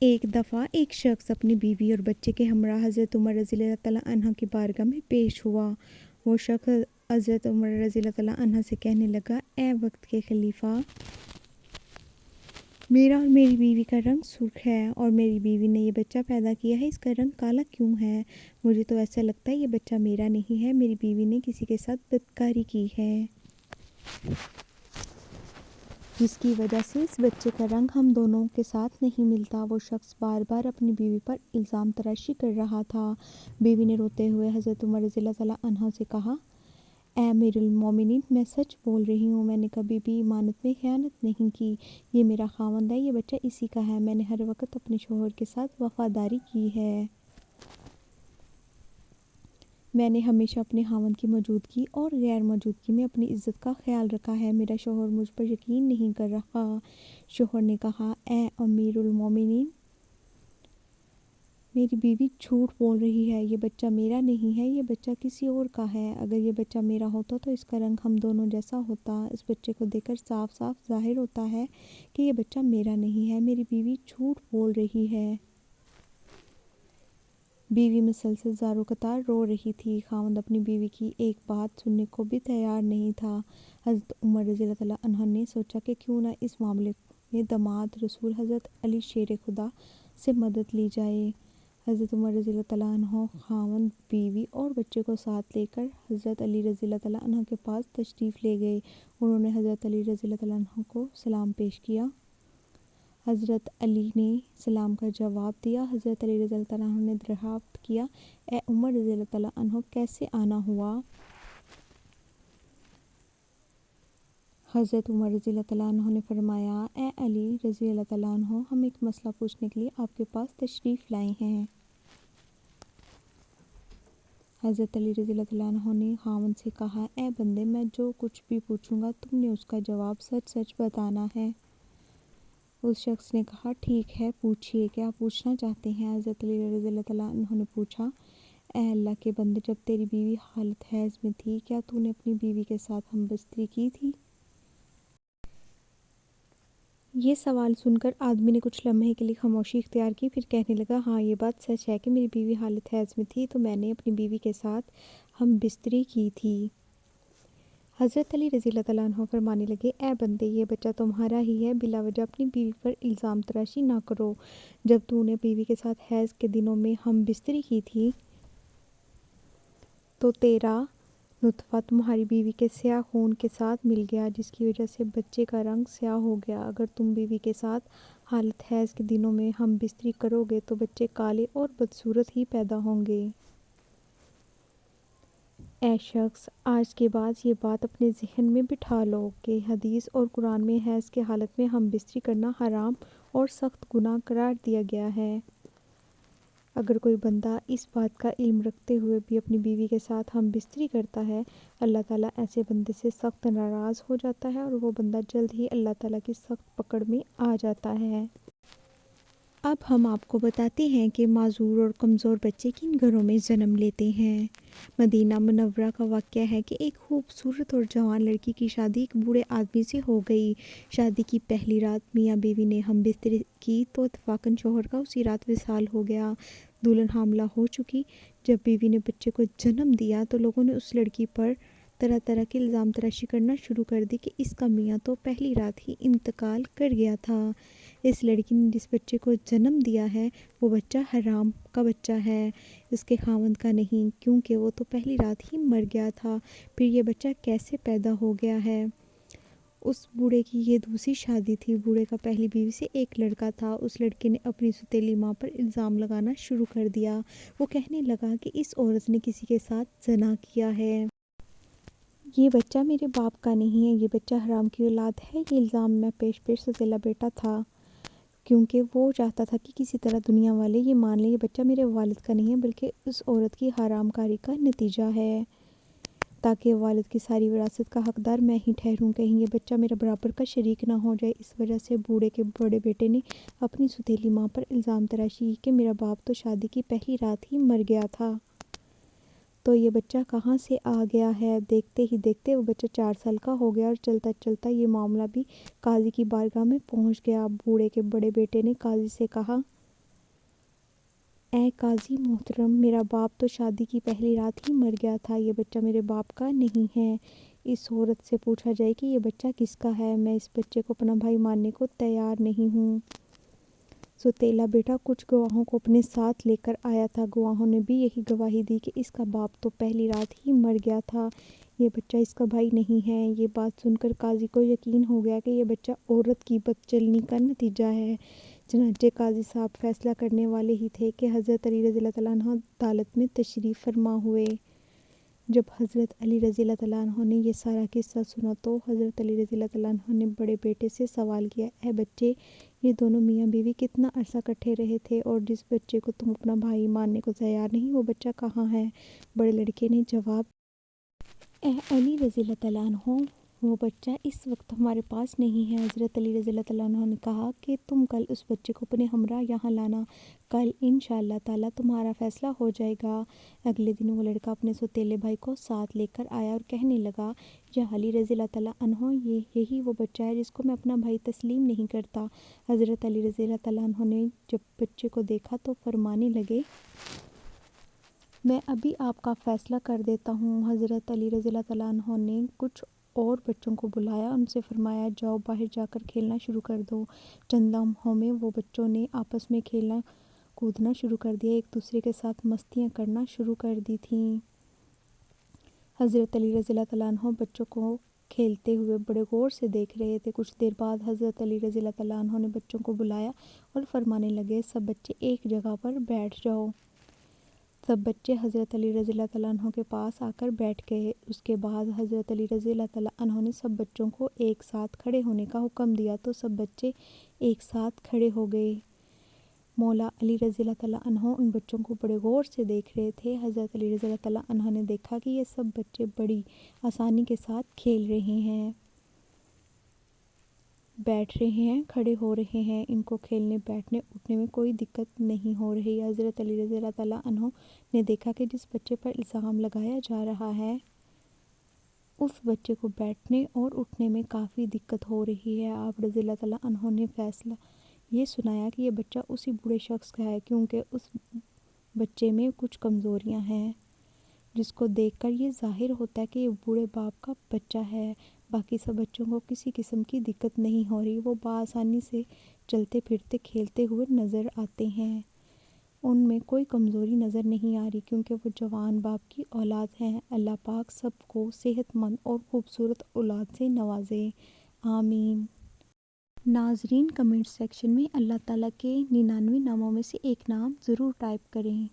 ایک دفعہ ایک شخص اپنی بیوی اور بچے کے ہمراہ حضرت عمر رضی اللہ تعالیٰ عنہ کی بارگاہ میں پیش ہوا۔ وہ شخص حضرت عمر رضی اللہ تعالیٰ عنہ سے کہنے لگا، اے وقت کے خلیفہ، میرا اور میری بیوی کا رنگ سرخ ہے اور میری بیوی نے یہ بچہ پیدا کیا ہے، اس کا رنگ کالا کیوں ہے؟ مجھے تو ایسا لگتا ہے یہ بچہ میرا نہیں ہے، میری بیوی نے کسی کے ساتھ بدکاری کی ہے، جس کی وجہ سے اس بچے کا رنگ ہم دونوں کے ساتھ نہیں ملتا۔ وہ شخص بار بار اپنی بیوی پر الزام تراشی کر رہا تھا۔ بیوی نے روتے ہوئے حضرت عمر رضی اللہ تعالیٰ عنہ سے کہا، اے امیر المومنین، میں سچ بول رہی ہوں، میں نے کبھی بھی امانت میں خیانت نہیں کی، یہ میرا خاوند ہے، یہ بچہ اسی کا ہے، میں نے ہر وقت اپنے شوہر کے ساتھ وفاداری کی ہے، میں نے ہمیشہ اپنے خاوند کی موجودگی اور غیر موجودگی میں اپنی عزت کا خیال رکھا ہے، میرا شوہر مجھ پر یقین نہیں کر رہا۔ شوہر نے کہا، اے امیر المومنین، میری بیوی جھوٹ بول رہی ہے، یہ بچہ میرا نہیں ہے، یہ بچہ کسی اور کا ہے، اگر یہ بچہ میرا ہوتا تو اس کا رنگ ہم دونوں جیسا ہوتا، اس بچے کو دیکھ کر صاف صاف ظاہر ہوتا ہے کہ یہ بچہ میرا نہیں ہے، میری بیوی جھوٹ بول رہی ہے۔ بیوی مسلسل زاروں قطار رو رہی تھی، خاوند اپنی بیوی کی ایک بات سننے کو بھی تیار نہیں تھا۔ حضرت عمر رضی اللہ تعالیٰ عنہ نے سوچا کہ کیوں نہ اس معاملے میں داماد رسول حضرت علی شیر خدا سے مدد لی جائے۔ حضرت عمر رضی اللہ تعالیٰ عنہ خاوند، بیوی اور بچے کو ساتھ لے کر حضرت علی رضی اللہ تعالیٰ عنہ کے پاس تشریف لے گئے۔ انہوں نے حضرت علی رضی اللہ تعالیٰ عنہ کو سلام پیش کیا۔ حضرت علی نے سلام کا جواب دیا۔ حضرت علی رضی اللہ تعالیٰ عنہ نے دریافت کیا، اے عمر رضی اللہ تعالیٰ عنہ، کیسے آنا ہوا؟ حضرت عمر رضی اللہ تعالیٰ عنہ نے فرمایا، اے علی رضی اللہ تعالیٰ عنہ، ہم ایک مسئلہ پوچھنے کے لیے آپ کے پاس تشریف لائے ہیں۔ حضرت علی رضی اللہ تعالیٰ عنہ نے خاوند سے کہا، اے بندے، میں جو کچھ بھی پوچھوں گا تم نے اس کا جواب سچ سچ بتانا ہے۔ اس شخص نے کہا، ٹھیک ہے، پوچھئے، کیا پوچھنا چاہتے ہیں؟ حضرت علی رضی اللہ تعالیٰ عنہ نے پوچھا، اے اللہ کے بندے، جب تیری بیوی حالت حیض میں تھی، کیا تو نے اپنی بیوی کے ساتھ ہم بستری کی تھی؟ یہ سوال سن کر آدمی نے کچھ لمحے کے لیے خاموشی اختیار کی، پھر کہنے لگا، ہاں، یہ بات سچ ہے کہ میری بیوی حالت حیض میں تھی تو میں نے اپنی بیوی کے ساتھ ہم بستری کی تھی۔ حضرت علی رضی اللہ تعالیٰ عنہ فرمانے لگے، اے بندے، یہ بچہ تمہارا ہی ہے، بلا وجہ اپنی بیوی پر الزام تراشی نہ کرو۔ جب تو نے بیوی کے ساتھ حیض کے دنوں میں ہم بستری کی تھی تو تیرا نطفہ تمہاری بیوی کے سیاہ خون کے ساتھ مل گیا، جس کی وجہ سے بچے کا رنگ سیاہ ہو گیا۔ اگر تم بیوی کے ساتھ حالت حیض کے دنوں میں ہم بستری کرو گے تو بچے کالے اور بدصورت ہی پیدا ہوں گے۔ اے شخص، آج کے بعد یہ بات اپنے ذہن میں بٹھا لو کہ حدیث اور قرآن میں حیض کی حالت میں ہم بستری کرنا حرام اور سخت گناہ قرار دیا گیا ہے۔ اگر کوئی بندہ اس بات کا علم رکھتے ہوئے بھی اپنی بیوی کے ساتھ ہم بستری کرتا ہے، اللہ تعالیٰ ایسے بندے سے سخت ناراض ہو جاتا ہے اور وہ بندہ جلد ہی اللہ تعالیٰ کی سخت پکڑ میں آ جاتا ہے۔ اب ہم آپ کو بتاتے ہیں کہ معذور اور کمزور بچے کن گھروں میں جنم لیتے ہیں۔ مدینہ منورہ کا واقعہ ہے کہ ایک خوبصورت اور جوان لڑکی کی شادی ایک بوڑھے آدمی سے ہو گئی۔ شادی کی پہلی رات میاں بیوی نے ہم بستری کی تو اتفاقاً شوہر کا اسی رات وصال ہو گیا۔ دلہن حاملہ ہو چکی۔ جب بیوی نے بچے کو جنم دیا تو لوگوں نے اس لڑکی پر طرح طرح کے الزام تراشی کرنا شروع کر دی کہ اس کا میاں تو پہلی رات ہی انتقال کر گیا تھا۔ اس لڑکی نے جس بچے کو جنم دیا ہے وہ بچہ حرام کا بچہ ہے، اس کے خاوند کا نہیں، کیونکہ وہ تو پہلی رات ہی مر گیا تھا، پھر یہ بچہ کیسے پیدا ہو گیا ہے؟ اس بوڑھے کی یہ دوسری شادی تھی۔ بوڑھے کا پہلی بیوی سے ایک لڑکا تھا۔ اس لڑکے نے اپنی ستیلی ماں پر الزام لگانا شروع کر دیا۔ وہ کہنے لگا کہ اس عورت نے کسی کے ساتھ زنا کیا ہے۔ یہ بچہ میرے باپ کا نہیں ہے، یہ بچہ حرام کی اولاد ہے۔ یہ الزام میں پیش ستیلا بیٹا تھا، کیونکہ وہ چاہتا تھا کہ کسی طرح دنیا والے یہ مان لیں یہ بچہ میرے والد کا نہیں ہے بلکہ اس عورت کی حرام کاری کا نتیجہ ہے، تاکہ والد کی ساری وراثت کا حقدار میں ہی ٹھہروں، کہیں یہ بچہ میرے برابر کا شریک نہ ہو جائے۔ اس وجہ سے بوڑھے کے بڑے بیٹے نے اپنی ستیلی ماں پر الزام تراشی کی کہ میرا باپ تو شادی کی پہلی رات ہی مر گیا تھا، تو یہ بچہ کہاں سے آ گیا ہے؟ دیکھتے ہی دیکھتے وہ بچہ 4 سال کا ہو گیا اور چلتا چلتا یہ معاملہ بھی قاضی کی بارگاہ میں پہنچ گیا۔ بوڑھے کے بڑے بیٹے نے قاضی سے کہا، اے قاضی محترم، میرا باپ تو شادی کی پہلی رات ہی مر گیا تھا، یہ بچہ میرے باپ کا نہیں ہے۔ اس عورت سے پوچھا جائے کہ یہ بچہ کس کا ہے، میں اس بچے کو اپنا بھائی ماننے کو تیار نہیں ہوں۔ سوتیلا بیٹا کچھ گواہوں کو اپنے ساتھ لے کر آیا تھا، گواہوں نے بھی یہی گواہی دی کہ اس کا باپ تو پہلی رات ہی مر گیا تھا، یہ بچہ اس کا بھائی نہیں ہے۔ یہ بات سن کر قاضی کو یقین ہو گیا کہ یہ بچہ عورت کی بدچلنی کا نتیجہ ہے۔ چنانچہ قاضی صاحب فیصلہ کرنے والے ہی تھے کہ حضرت علی رضی اللہ تعالیٰ عنہ عدالت میں تشریف فرما ہوئے۔ جب حضرت علی رضی اللہ تعالیٰ عنہ نے یہ سارا قصہ سنا تو حضرت علی رضی اللہ تعالیٰ عنہ نے بڑے بیٹے سے سوال کیا، اے بچے، یہ دونوں میاں بیوی کتنا عرصہ کٹھے رہے تھے، اور جس بچے کو تم اپنا بھائی ماننے کو تیار نہیں، وہ بچہ کہاں ہے؟ بڑے لڑکے نے جواب، اے علی رضی اللہ تعالیٰ عنہ، وہ بچہ اس وقت ہمارے پاس نہیں ہے۔ حضرت علی رضی اللہ تعالیٰ عنہ نے کہا کہ تم کل اس بچے کو اپنے ہمراہ یہاں لانا، کل انشاءاللہ تعالیٰ تمہارا فیصلہ ہو جائے گا۔ اگلے دن وہ لڑکا اپنے سوتیلے بھائی کو ساتھ لے کر آیا اور کہنے لگا، یا علی رضی اللہ تعالیٰ عنہ، یہی وہ بچہ ہے جس کو میں اپنا بھائی تسلیم نہیں کرتا۔ حضرت علی رضی اللہ تعالیٰ عنہ نے جب بچے کو دیکھا تو فرمانے لگے، میں ابھی آپ کا فیصلہ کر دیتا ہوں۔ حضرت علی رضی اللہ تعالیٰ عنہ نے کچھ اور بچوں کو بلایا، ان سے فرمایا، جاؤ باہر جا کر کھیلنا شروع کر دو۔ چند لمحوں میں وہ بچوں نے آپس میں کھیلنا کودنا شروع کر دیا، ایک دوسرے کے ساتھ مستیاں کرنا شروع کر دی تھیں۔ حضرت علی رضی اللہ تعالیٰ عنہ بچوں کو کھیلتے ہوئے بڑے غور سے دیکھ رہے تھے۔ کچھ دیر بعد حضرت علی رضی اللہ تعالیٰ عنہ نے بچوں کو بلایا اور فرمانے لگے، سب بچے ایک جگہ پر بیٹھ جاؤ۔ سب بچے حضرت علی رضی اللہ تعالیٰ عنہ کے پاس آ کر بیٹھ گئے۔ اس کے بعد حضرت علی رضی اللہ تعالیٰ عنہ نے سب بچوں کو ایک ساتھ کھڑے ہونے کا حکم دیا تو سب بچے ایک ساتھ کھڑے ہو گئے۔ مولا علی رضی اللہ تعالیٰ عنہ ان بچوں کو بڑے غور سے دیکھ رہے تھے۔ حضرت علی رضی اللہ تعالیٰ عنہ نے دیکھا کہ یہ سب بچے بڑی آسانی کے ساتھ کھیل رہے ہیں، بیٹھ رہے ہیں، کھڑے ہو رہے ہیں، ان کو کھیلنے بیٹھنے اٹھنے میں کوئی دقت نہیں ہو رہی۔ حضرت علی رضی اللہ تعالیٰ عنہ نے دیکھا کہ جس بچے پر الزام لگایا جا رہا ہے اس بچے کو بیٹھنے اور اٹھنے میں کافی دقت ہو رہی ہے۔ آپ رضی اللہ تعالیٰ عنہ نے فیصلہ یہ سنایا کہ یہ بچہ اسی بوڑھے شخص کا ہے، کیونکہ اس بچے میں کچھ کمزوریاں ہیں جس کو دیکھ کر یہ ظاہر ہوتا ہے کہ یہ بوڑھے باپ کا بچہ ہے۔ باقی سب بچوں کو کسی قسم کی دقت نہیں ہو رہی، وہ بآسانی سے چلتے پھرتے کھیلتے ہوئے نظر آتے ہیں، ان میں کوئی کمزوری نظر نہیں آ رہی، کیونکہ وہ جوان باپ کی اولاد ہیں۔ اللہ پاک سب کو صحت مند اور خوبصورت اولاد سے نوازے، آمین۔ ناظرین، کمنٹ سیکشن میں اللہ تعالیٰ کے 99 ناموں میں سے ایک نام ضرور ٹائپ کریں۔